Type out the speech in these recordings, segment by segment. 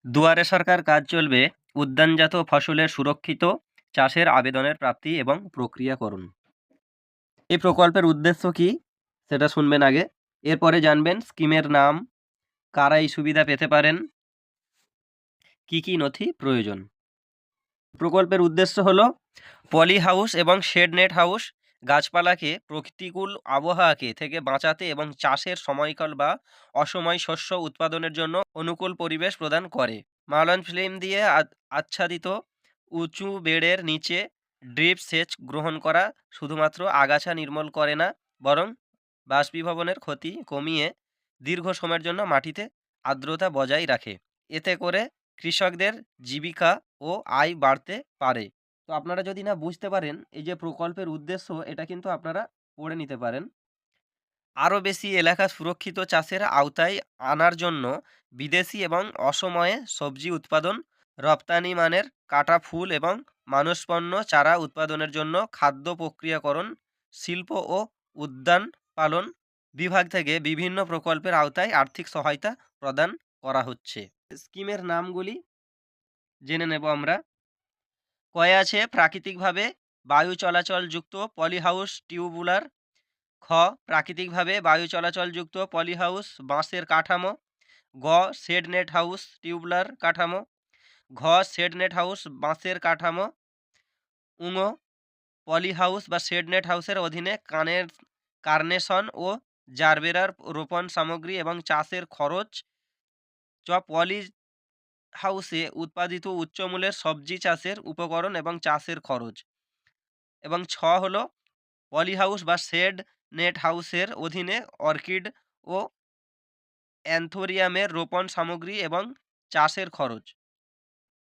দুয়ারে সরকার কাজ চলবে উদ্যানজাত ফসলের সুরক্ষিত চাষের আবেদনের প্রাপ্তি এবং প্রক্রিয়াকরণ। এই প্রকল্পের উদ্দেশ্য কি সেটা শুনবেন আগে, এরপরে জানবেন স্কিমের নাম, কারা এই সুবিধা পেতে পারেন, কি কি নথি প্রয়োজন। প্রকল্পের উদ্দেশ্য হলো পলি হাউস এবং শেড নেট হাউস গাছপালাকে প্রতিকূল আবহাওয়াকে থেকে বাঁচাতে এবং চাষের সময়কাল বা অসময় শস্য উৎপাদনের জন্য অনুকূল পরিবেশ প্রদান করে। মালন ফিল্ম দিয়ে আচ্ছাদিত উঁচু বেড়ের নিচে ড্রিপ সেচ গ্রহণ করা শুধুমাত্র আগাছা নির্মূল করে না, বরং বাষ্পীভবনের ক্ষতি কমিয়ে দীর্ঘ সময়ের জন্য মাটিতে আর্দ্রতা বজায় রাখে। এতে করে কৃষকদের জীবিকা ও আয় বাড়তে পারে। তো আপনারা যদি না বুঝতে পারেন এই যে প্রকল্পের উদ্দেশ্য, এটা কিন্তু আপনারা পড়ে নিতে পারেন। আরও বেশি এলাকা সুরক্ষিত চাষের আওতায় আনার জন্য বিদেশি এবং অসময়ে সবজি উৎপাদন, রপ্তানি মানের কাটা ফুল এবং মানুষপণ্য চারা উৎপাদনের জন্য খাদ্য প্রক্রিয়াকরণ, শিল্প ও উদ্যান পালন বিভাগ থেকে বিভিন্ন প্রকল্পের আওতায় আর্থিক সহায়তা প্রদান করা হচ্ছে। স্কিমের নামগুলি জেনে নেব আমরা। কয়ে আছে প্রাকৃতিকভাবে বায়ু চলাচলযুক্ত পলিহাউস টিউবুলার। খ প্রাকৃতিকভাবে বায়ু চলাচলযুক্ত পলিহাউস বাঁশের কাঠামো। গ শেড নেট হাউস টিউবুলার কাঠামো। ঘ শেড নেট হাউস বাঁশের কাঠামো। উঙ পলিহাউস বা শেড নেট হাউসের অধীনে কার্নেশন ও জারবেরার রোপণ সামগ্রী এবং চাষের খরচ। চ পলি হাউসে উৎপাদিত উচ্চমূল্যের সবজি চাষের উপকরণ এবং চাষের খরচ। এবং ছ হলো পলিহাউস বা শেড নেট হাউসের অধীনে অর্কিড ও অ্যান্থোরিয়ামের রোপণ সামগ্রী এবং চাষের খরচ।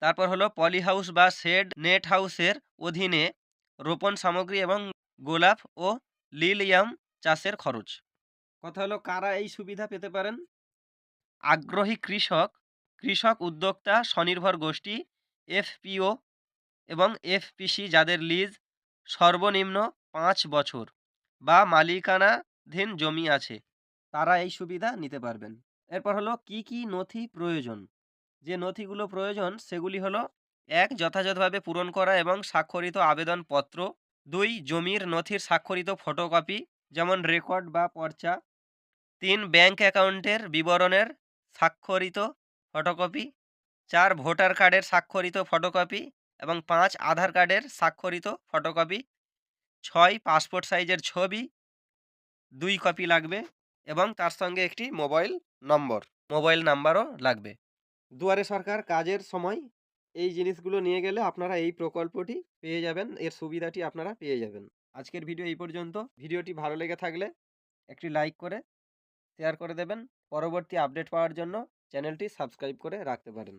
তারপর হলো পলিহাউস বা শেড নেট হাউসের অধীনে রোপণ সামগ্রী এবং গোলাপ ও লিলিয়াম চাষের খরচ। কথা হলো কারা এই সুবিধা পেতে পারেন। আগ্রহী কৃষক, কৃষক উদ্যোক্তা, স্বনির্ভর গোষ্ঠী, এফপিও এবং এফপিসি যাদের লিজ সর্বনিম্ন 5 বছর বা মালিকানাধীন জমি আছে, তারা এই সুবিধা নিতে পারবেন। এরপর হলো কি কি নথি প্রয়োজন। যে নথিগুলো প্রয়োজন সেগুলি হলো: 1 যথাযথভাবে পূরণ করা এবং স্বাক্ষরিত আবেদনপত্র। 2 জমির নথির স্বাক্ষরিত ফটোকপি, যেমন রেকর্ড বা পর্চা। 3 ব্যাংক অ্যাকাউন্টের বিবরণের স্বাক্ষরিত ফটোকপি। 4 ভোটার কার্ডের স্বাক্ষরিত ফটোকপি এবং 5 আধার কার্ডের স্বাক্ষরিত ফটোকপি। 6 পাসপোর্ট সাইজের ছবি 2 কপি লাগবে এবং তার সঙ্গে একটি মোবাইল নাম্বারও লাগবে। দুয়ারে সরকার কাজের সময় এই জিনিসগুলো নিয়ে গেলে আপনারা এই প্রকল্পটি পেয়ে যাবেন, এর সুবিধাটি আপনারা পেয়ে যাবেন। আজকের ভিডিও এই পর্যন্ত। ভিডিওটি ভালো লেগে থাকলে একটি লাইক করে শেয়ার করে দেবেন। পরবর্তী আপডেট পাওয়ার জন্য চ্যানেলটি সাবস্ক্রাইব করে রাখতে পারেন।